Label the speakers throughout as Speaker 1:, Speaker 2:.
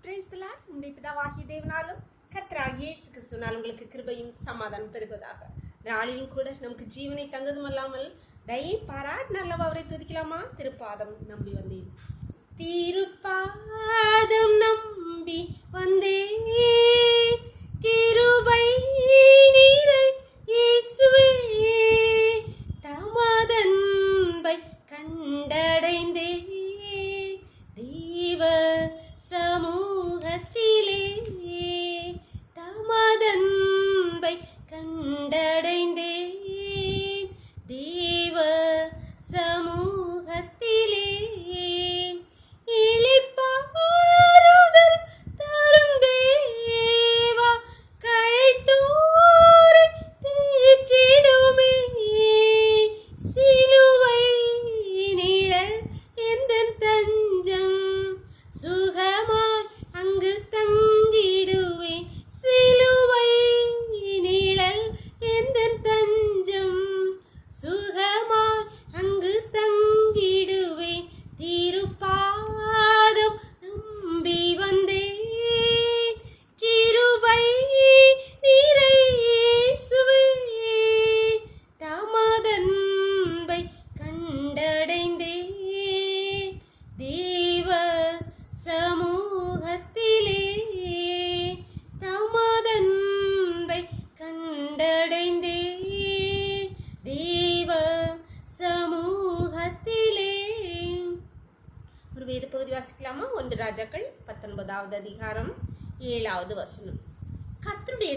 Speaker 1: Praise the Lord. உங்களுடைய பிதாவாகிய தேவனாலும் கர்த்தராகிய இயேசு கிறிஸ்துவினால் உங்களுக்கு கிருபையும் சமாதானம் பெருகுவதாக. நாளிலும் கூட நமக்கு ஜீவனை தந்ததும் அல்லாமல் தயை பாராட் நல்லவா அவரை துதிக்கலாமா. திருப்பாதம் நம்பி வந்தேன், திருப்பாதம் நம்பி வந்தேன், கிருபை நீரை இயேசுவே தமதன்பை கண்டடைந்தே தேவ சமூகத்திலே தமதன்பை கண்டடைந்தே தேவ சமூகத்திலே இளைப்பாறுதல் தரும் தேவா கழைத்தோரை தேற்றிடுமே சிலுவை நிழல் எந்தன் தஞ்சம் சுகமாய் அங்கு தங்கிடுவே சிலுவை நிழல் எந்தன் தஞ்சம் சுகமாய் அங்கு தங்கிடுவே திருப்பாதம் நம்பி வந்தேன், கிருபை நீரை இயேசுவே தமதன்பை கண்டடைந்தே தேவ சமூகத்திலே தமதன்பை கண்டடைந்தே தேவ சமூகத்திலே. ஒரு வேத பகுதி வாசிக்கலாமா? 1 ராஜாக்கள் 19வது அதிகாரம் 7வது வசனம். கர்த்தருடைய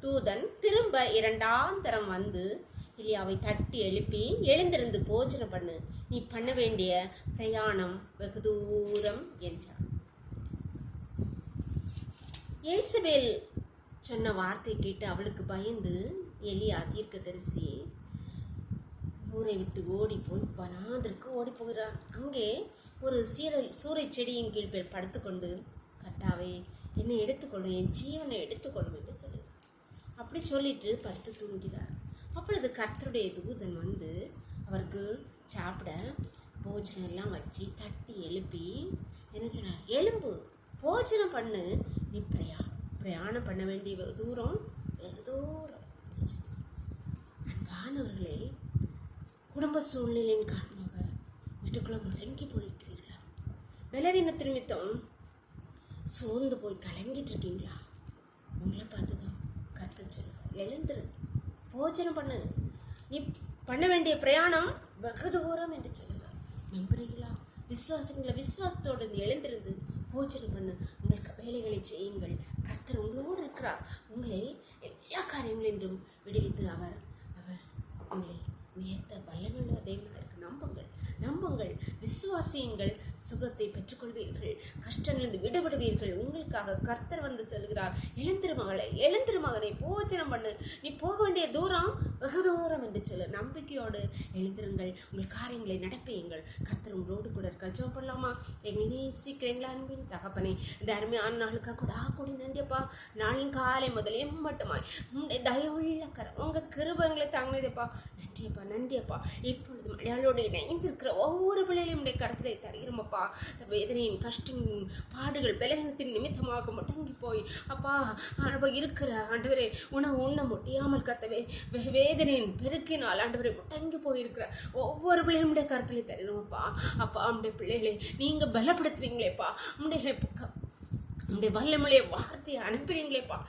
Speaker 1: தூதன் திரும்ப 2ஆம் தரம் வந்து எலியாவை தட்டி எழுப்பி, எழுந்திருந்து போஜனம் பண்ணு, நீ பண்ண வேண்டிய பிரயாணம் வெகு தூரம் என்றார். இயேசபேல் சொன்ன வார்த்தை கேட்டு அவளுக்கு பயந்து எலியா தீர்க்கதரிசி ஊரை விட்டு ஓடி போய் வனாந்திற்கு ஓடி போகிறார். அங்கே ஒரு சூறை செடியின் கீழ் படுத்துக்கொண்டு, கர்த்தாவே என்னை எடுத்துக்கொள்ளும், என் ஜீவனை எடுத்துக்கொள்ளும் என்று சொல்லி அப்படி சொல்லிட்டு படுத்து தூங்கிறார். அப்பொழுது கர்த்தருடைய தூதன் வந்து அவருக்கு சாப்பிட போஜனம் எல்லாம் வச்சு தட்டி எழுப்பி என்ன சொன்னார்? எலும்பு, போஜனம் பண்ணு, நீ பிரயாணம் பண்ண வேண்டிய தூரம் வெகு தூரம். அன்பானவர்களே, குடும்ப சூழ்நிலையின் காரணமாக வீட்டுக்குள்ள முடங்கி போயிருக்கிறீங்களா? பலவீனத்து நிமித்தம் சோர்ந்து போய் கலங்கிட்டு இருக்கீங்களா? உங்களை பார்த்துதான் கர்த்தர் சொல்லுவார், எழுந்துரு, போஜனம் பண்ணு, நீ பண்ண வேண்டிய பிரயாணம் வெகு தூரம் என்று சொல்லுவார். நம்புறீங்களா? விசுவாசிங்களா? விசுவாசத்தோடு எழுந்திருந்து போஜனம் பண்ணு, உங்களுக்கு வேலைகளை செய்யுங்கள். கர்த்தர் உங்களோடு இருக்கிறார். உங்களை எல்லா காரியங்களிலும் விடுவித்து அவர் உங்களை உயர்த்த வல்லமையுள்ள தேவனாக இருக்கு. நம்புங்கள், விசுவாசியுங்கள், சுகத்தை பெற்றுக்கொள்வீர்கள், கஷ்டங்களிலிருந்து விடுபடுவீர்கள். உங்களுக்காக கர்த்தர் வந்து சொல்கிறார், எழுந்திரு மகளே, எழுந்திரு மகனை, போஜனம் பண்ணு, நீ போக வேண்டிய தூரம் வெகு தூரம் என்று சொல்லு. நம்பிக்கையோடு எழுந்திருங்கள், உங்கள் காரியங்களை நடப்பீங்கள். கர்த்தர் உங்களோடு கூட இருக்க. ஜெபம் பண்ணலாமா? எங்களை நேசிக்கிறீங்களா? அன்பின் தகப்பனே, இந்த அருமையான நாளுக்காக கூட கூடி நன்றியப்பா. நாளின் காலை முதல் எம்மட்டுமாய் உங்களுடைய தயவுள்ள கரம், உங்க கிருபங்களை தாங்கினதப்பா. நன்றியப்பா. இப்பொழுது மழையாளோடு இணைந்திருக்கிற ஒவ்வொரு பிள்ளைகளையும் உடைய கருத்தை தருகிறோமப்பா. வேதனையின் கஷ்டம் பாடுகள் பலவீனத்தின் நிமித்தமாக முடங்கி போய் அப்பா இருக்கிற ஆண்டவரே உணவு உண்ண முடியாமல் கத்தவே வேதனையின் பெருக்கினால் ஆண்டவரை முடங்கி போயிருக்கிற ஒவ்வொரு பிள்ளைகளும் உடைய கருத்திலே தருகிறோமப்பா. அப்பா உடைய பிள்ளைகளை நீங்க பலப்படுத்துறீங்களேப்பா, உடைய வல்லமலைய வார்த்தையை அனுப்புறீங்களேப்பா.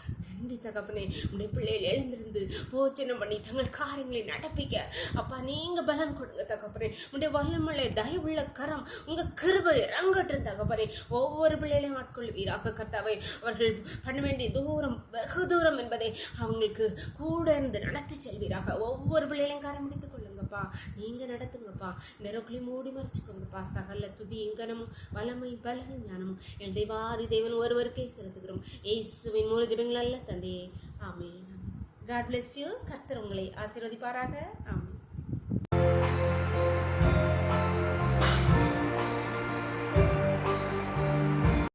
Speaker 1: நன்றி தகப்பனே. உடைய பிள்ளைகள் எழுந்திருந்து போஜனம் பண்ணி தங்கள் காரியங்களை நடப்பிக்க அப்பா நீங்க பலன் கொடுங்க தகப்பனே. உடைய வல்லமலை தயவுள்ள கரம், உங்க கிருபை இறங்கட்டும் தகப்பனே. ஒவ்வொரு பிள்ளைகளையும் ஆட்கொள்வீராக கர்த்தாவே. அவர்கள் பண்ண வேண்டிய தூரம் வெகு தூரம் என்பதை அவங்களுக்கு கூட இருந்து நடத்தி செல்வீராக. ஒவ்வொரு பிள்ளைகளையும் காரம் முடித்துக் கொள்ளுங்கப்பா, நீங்க நடத்துங்கப்பா. நெருக்குள்ளே மூடி மறைச்சுக்கோங்கப்பா. சகல துதி இங்கனமும் வல்லமை பலன் ஞானமும் என் தேவாதி தேவன் ஒருவருக்கே செலுத்துகிறோம். இயேசுவின் மூல ஜெபங்கள் அல்ல தந்தையே, ஆமென். God bless you. கர்த்தர் உங்களை ஆசீர்வதிப்பாராக. ஆமென்.